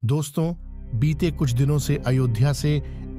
दोस्तों, बीते कुछ दिनों से अयोध्या से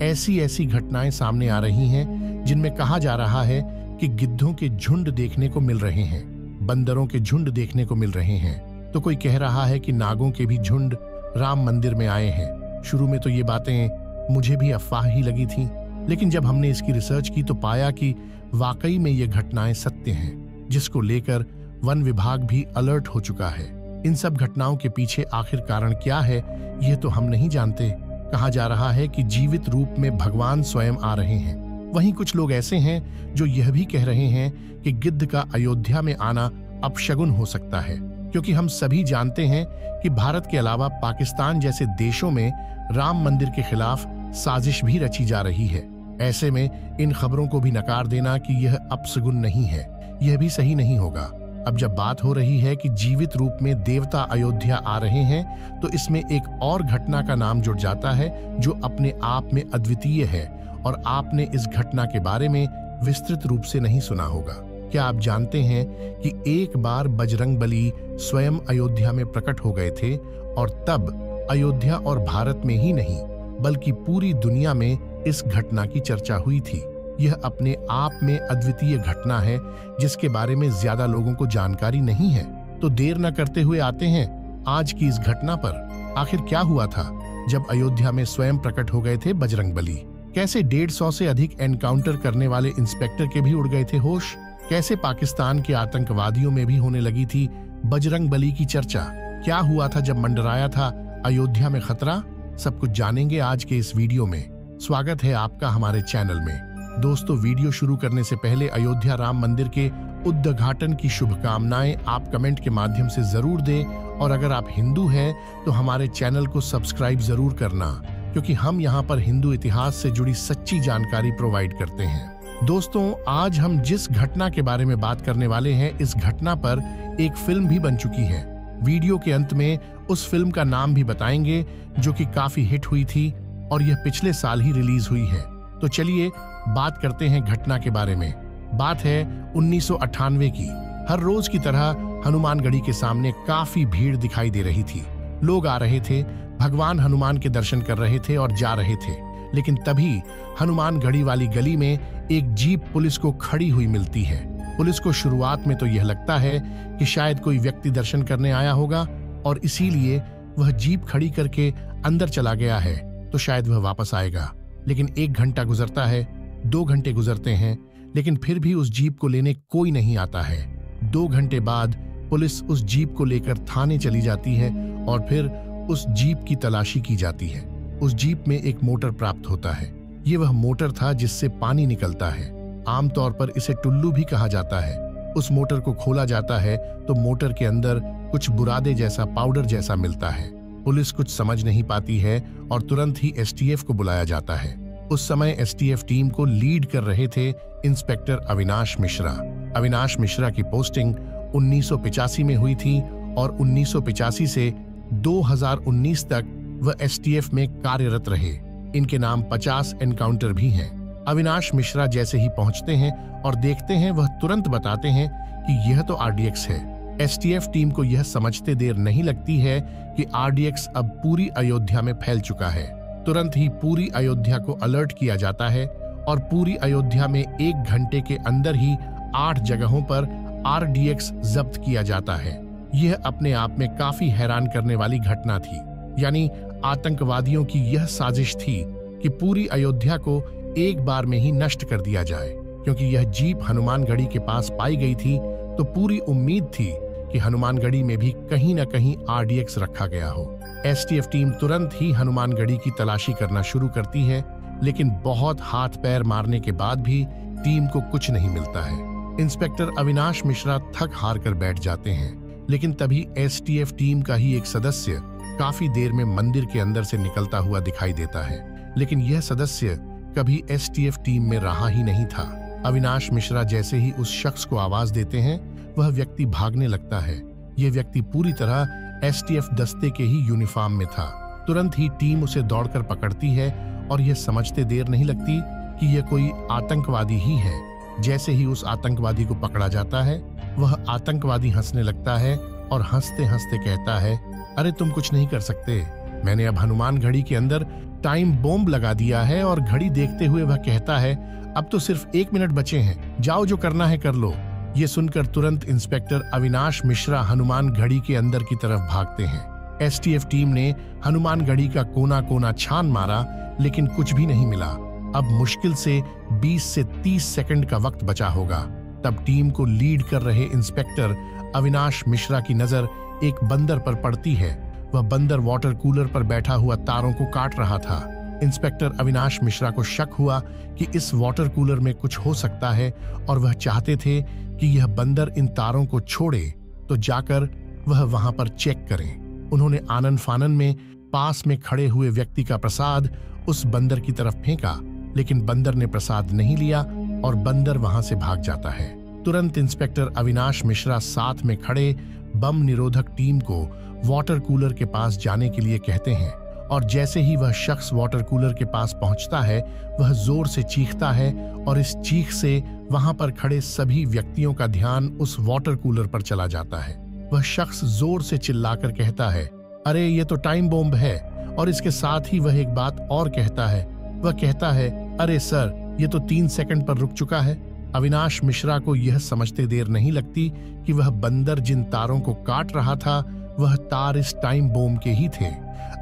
ऐसी ऐसी घटनाएं सामने आ रही हैं जिनमें कहा जा रहा है कि गिद्धों के झुंड देखने को मिल रहे हैं, बंदरों के झुंड देखने को मिल रहे हैं, तो कोई कह रहा है कि नागों के भी झुंड राम मंदिर में आए हैं। शुरू में तो ये बातें मुझे भी अफवाह ही लगी थीं, लेकिन जब हमने इसकी रिसर्च की तो पाया कि वाकई में ये घटनाएं सत्य हैं, जिसको लेकर वन विभाग भी अलर्ट हो चुका है। इन सब घटनाओं के पीछे आखिर कारण क्या है, यह तो हम नहीं जानते। कहा जा रहा है कि जीवित रूप में भगवान स्वयं आ रहे हैं। वहीं कुछ लोग ऐसे हैं जो यह भी कह रहे हैं कि गिद्ध का अयोध्या में आना अपशगुन हो सकता है, क्योंकि हम सभी जानते हैं कि भारत के अलावा पाकिस्तान जैसे देशों में राम मंदिर के खिलाफ साजिश भी रची जा रही है। ऐसे में इन खबरों को भी नकार देना कि यह अपशगुन नहीं है, यह भी सही नहीं होगा। अब जब बात हो रही है कि जीवित रूप में देवता अयोध्या आ रहे हैं, तो इसमें एक और घटना का नाम जुड़ जाता है जो अपने आप में अद्वितीय है, और आपने इस घटना के बारे में विस्तृत रूप से नहीं सुना होगा। क्या आप जानते हैं कि एक बार बजरंगबली स्वयं अयोध्या में प्रकट हो गए थे, और तब अयोध्या और भारत में ही नहीं बल्कि पूरी दुनिया में इस घटना की चर्चा हुई थी। यह अपने आप में अद्वितीय घटना है जिसके बारे में ज्यादा लोगों को जानकारी नहीं है। तो देर न करते हुए आते हैं आज की इस घटना पर। आखिर क्या हुआ था जब अयोध्या में स्वयं प्रकट हो गए थे बजरंगबली? कैसे 150 से अधिक एनकाउंटर करने वाले इंस्पेक्टर के भी उड़ गए थे होश? कैसे पाकिस्तान के आतंकवादियों में भी होने लगी थी बजरंगबली की चर्चा? क्या हुआ था जब मंडराया था अयोध्या में खतरा? सब कुछ जानेंगे आज के इस वीडियो में। स्वागत है आपका हमारे चैनल में। दोस्तों, वीडियो शुरू करने से पहले अयोध्या राम मंदिर के उद्घाटन की शुभकामनाएं आप कमेंट के माध्यम से जरूर दें, और अगर आप हिंदू हैं तो हमारे चैनल को सब्सक्राइब जरूर करना, क्योंकि हम यहाँ पर हिंदू इतिहास से जुड़ी सच्ची जानकारी प्रोवाइड करते हैं। दोस्तों, आज हम जिस घटना के बारे में बात करने वाले हैं, इस घटना पर एक फिल्म भी बन चुकी है। वीडियो के अंत में उस फिल्म का नाम भी बताएंगे जो कि काफी हिट हुई थी, और यह पिछले साल ही रिलीज हुई है। तो चलिए बात करते हैं घटना के बारे में। बात है 1998 की। हर रोज की तरह हनुमानगढ़ी के सामने काफी भीड़ दिखाई दे रही थी। लोग आ रहे थे, भगवान हनुमान के दर्शन कर रहे थे और जा रहे थे। लेकिन तभी हनुमानगढ़ी वाली गली में एक जीप पुलिस को खड़ी हुई मिलती है। पुलिस को शुरुआत में तो यह लगता है कि शायद कोई व्यक्ति दर्शन करने आया होगा, और इसीलिए वह जीप खड़ी करके अंदर चला गया है, तो शायद वह वापस आएगा। लेकिन 1 घंटा गुजरता है, 2 घंटे गुजरते हैं, लेकिन फिर भी उस जीप को लेने कोई नहीं आता है। 2 घंटे बाद पुलिस उस जीप को लेकर थाने चली जाती है, और फिर उस जीप की तलाशी की जाती है। उस जीप में एक मोटर प्राप्त होता है। ये वह मोटर था जिससे पानी निकलता है। आमतौर पर इसे टुल्लू भी कहा जाता है। उस मोटर को खोला जाता है तो मोटर के अंदर कुछ बुरादे जैसा पाउडर जैसा मिलता है। पुलिस कुछ समझ नहीं पाती है और तुरंत ही एसटीएफ को बुलाया जाता है। उस समय एसटीएफ टीम को लीड कर रहे थे इंस्पेक्टर अविनाश मिश्रा। अविनाश मिश्रा की पोस्टिंग 1985 में हुई थी, और 1985 से 2019 तक वह एसटीएफ में कार्यरत रहे। इनके नाम 50 एनकाउंटर भी हैं। अविनाश मिश्रा जैसे ही पहुंचते हैं और देखते हैं, वह तुरंत बताते हैं कि यह तो आरडीएक्स है। एसटीएफ टीम को यह समझते देर नहीं लगती है कि आरडीएक्स अब पूरी अयोध्या में फैल चुका है। तुरंत ही पूरी अयोध्या को अलर्ट किया जाता है, और पूरी अयोध्या में 1 घंटे के अंदर ही 8 जगहों पर आरडीएक्स जब्त किया जाता है। यह अपने आप में काफी हैरान करने वाली घटना थी। यानी आतंकवादियों की यह साजिश थी कि पूरी अयोध्या को एक बार में ही नष्ट कर दिया जाए। क्योंकि यह जीप हनुमानगढ़ी के पास पाई गई थी, तो पूरी उम्मीद थी कि हनुमानगढ़ी में भी कहीं न कहीं आरडीएक्स रखा गया हो। एसटीएफ टीम तुरंत ही हनुमानगढ़ी की तलाशी करना शुरू करती है, लेकिन बहुत हाथ पैर मारने के बाद भी टीम को कुछ नहीं मिलता है। इंस्पेक्टर अविनाश मिश्रा थक हार कर बैठ जाते हैं, लेकिन तभी एसटीएफ टीम का ही एक सदस्य काफी देर में मंदिर के अंदर से निकलता हुआ दिखाई देता है। लेकिन यह सदस्य कभी एसटीएफ टीम में रहा ही नहीं था। अविनाश मिश्रा जैसे ही उस शख्स को आवाज देते हैं, वह व्यक्ति भागने लगता है। यह व्यक्ति पूरी तरह एसटीएफ दस्ते के ही यूनिफॉर्म में था। तुरंत ही टीम उसे दौड़कर पकड़ती है, और यह समझते देर नहीं लगती कि यह कोई आतंकवादी ही है। जैसे ही उस आतंकवादी को पकड़ा जाता है, वह आतंकवादी हंसने लगता है और हंसते हंसते कहता है, अरे तुम कुछ नहीं कर सकते, मैंने अब हनुमान घड़ी के अंदर टाइम बॉम्ब लगा दिया है और घड़ी देखते हुए वह कहता है, अब तो सिर्फ 1 मिनट बचे हैं, जाओ जो करना है कर लो। ये सुनकर तुरंत इंस्पेक्टर अविनाश मिश्रा हनुमान घड़ी के अंदर की तरफ भागते हैं। एसटीएफ टीम ने हनुमान घड़ी का कोना कोना छान मारा, लेकिन कुछ भी नहीं मिला। अब मुश्किल से 20 से 30 सेकंड का वक्त बचा होगा। तब टीम को लीड कर रहे इंस्पेक्टर अविनाश मिश्रा की नजर एक बंदर पर पड़ती है। वह बंदर वाटर कूलर पर बैठा हुआ तारों को काट रहा था। इंस्पेक्टर अविनाश मिश्रा को शक हुआ कि इस वाटर कूलर में कुछ हो सकता है और वह चाहते थे कि यह बंदर इन तारों को छोड़े तो जाकर वह वहां पर चेक करें। उन्होंने आनन फानन में पास में खड़े हुए व्यक्ति का प्रसाद उस बंदर की तरफ फेंका, लेकिन बंदर ने प्रसाद नहीं लिया और बंदर वहां से भाग जाता है। तुरंत इंस्पेक्टर अविनाश मिश्रा साथ में खड़े बम निरोधक टीम को वाटर कूलर के पास जाने के लिए कहते हैं और जैसे ही वह शख्स वाटर कूलर के पास पहुंचता है, वह जोर से चीखता है और इस चीख से वहां पर खड़े सभी व्यक्तियों का ध्यान उस वाटर कूलर पर चला जाता है। वह शख्स जोर से चिल्लाकर कहता है, अरे ये तो टाइम बॉम्ब है। और इसके साथ ही वह एक बात और कहता है। वह कहता है, अरे सर, ये तो 3 सेकंड पर रुक चुका है। अविनाश मिश्रा को यह समझते देर नहीं लगती कि वह बंदर जिन तारों को काट रहा था, वह तार इस टाइम बॉम्ब के ही थे।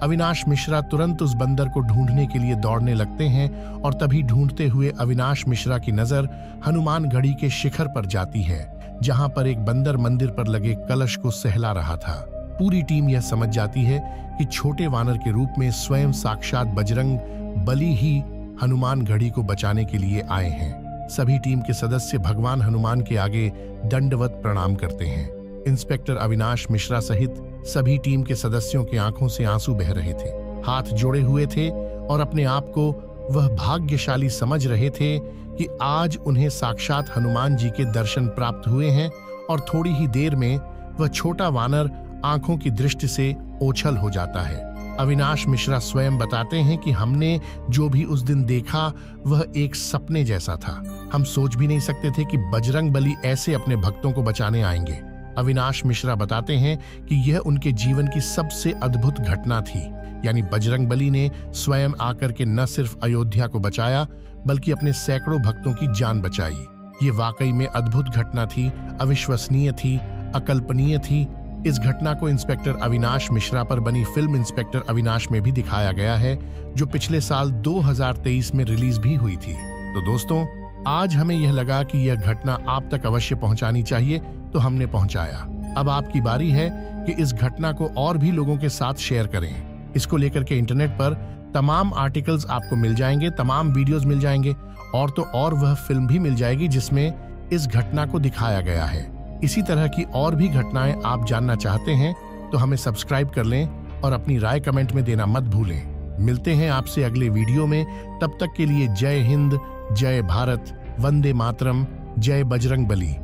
अविनाश मिश्रा तुरंत उस बंदर को ढूंढने के लिए दौड़ने लगते हैं और तभी ढूंढते हुए अविनाश मिश्रा की नजर हनुमान घड़ी के शिखर पर जाती है, जहां पर एक बंदर मंदिर पर लगे कलश को सहला रहा था। पूरी टीम यह समझ जाती है कि छोटे वानर के रूप में स्वयं साक्षात बजरंग बली ही हनुमान घड़ी को बचाने के लिए आए हैं। सभी टीम के सदस्य भगवान हनुमान के आगे दंडवत प्रणाम करते हैं। इंस्पेक्टर अविनाश मिश्रा सहित सभी टीम के सदस्यों की आंखों से आंसू बह रहे थे, हाथ जोड़े हुए थे और अपने आप को वह भाग्यशाली समझ रहे थे कि आज उन्हें साक्षात हनुमान जी के दर्शन प्राप्त हुए हैं और थोड़ी ही देर में वह छोटा वानर आंखों की दृष्टि से ओछल हो जाता है। अविनाश मिश्रा स्वयं बताते हैं कि हमने जो भी उस दिन देखा वह एक सपने जैसा था। हम सोच भी नहीं सकते थे कि बजरंग बली ऐसे अपने भक्तों को बचाने आएंगे। अविनाश मिश्रा बताते हैं कि यह उनके जीवन की सबसे अद्भुत घटना थी, यानी बजरंग बली ने स्वयं आकर के न सिर्फ अयोध्या को बचाया बल्कि अपने सैकड़ों भक्तों की जान बचाई। ये वाकई में अद्भुत घटना थी, अविश्वसनीय थी, अकल्पनीय थी। इस घटना को इंस्पेक्टर अविनाश मिश्रा पर बनी फिल्म इंस्पेक्टर अविनाश में भी दिखाया गया है, जो पिछले साल 2023 में रिलीज भी हुई थी। तो दोस्तों, आज हमें यह लगा कि यह घटना आप तक अवश्य पहुंचानी चाहिए, तो हमने पहुंचाया। अब आपकी बारी है कि इस घटना को और भी लोगों के साथ शेयर करें। इसको लेकर के इंटरनेट पर तमाम आर्टिकल्स आपको मिल जाएंगे, तमाम वीडियोस मिल जाएंगे और तो और वह फिल्म भी मिल जाएगी जिसमें इस घटना को दिखाया गया है। इसी तरह की और भी घटनाएं आप जानना चाहते हैं तो हमें सब्सक्राइब कर लें और अपनी राय कमेंट में देना मत भूलें। मिलते हैं आपसे अगले वीडियो में। तब तक के लिए जय हिंद, जय भारत, वंदे मातरम, जय बजरंग बली।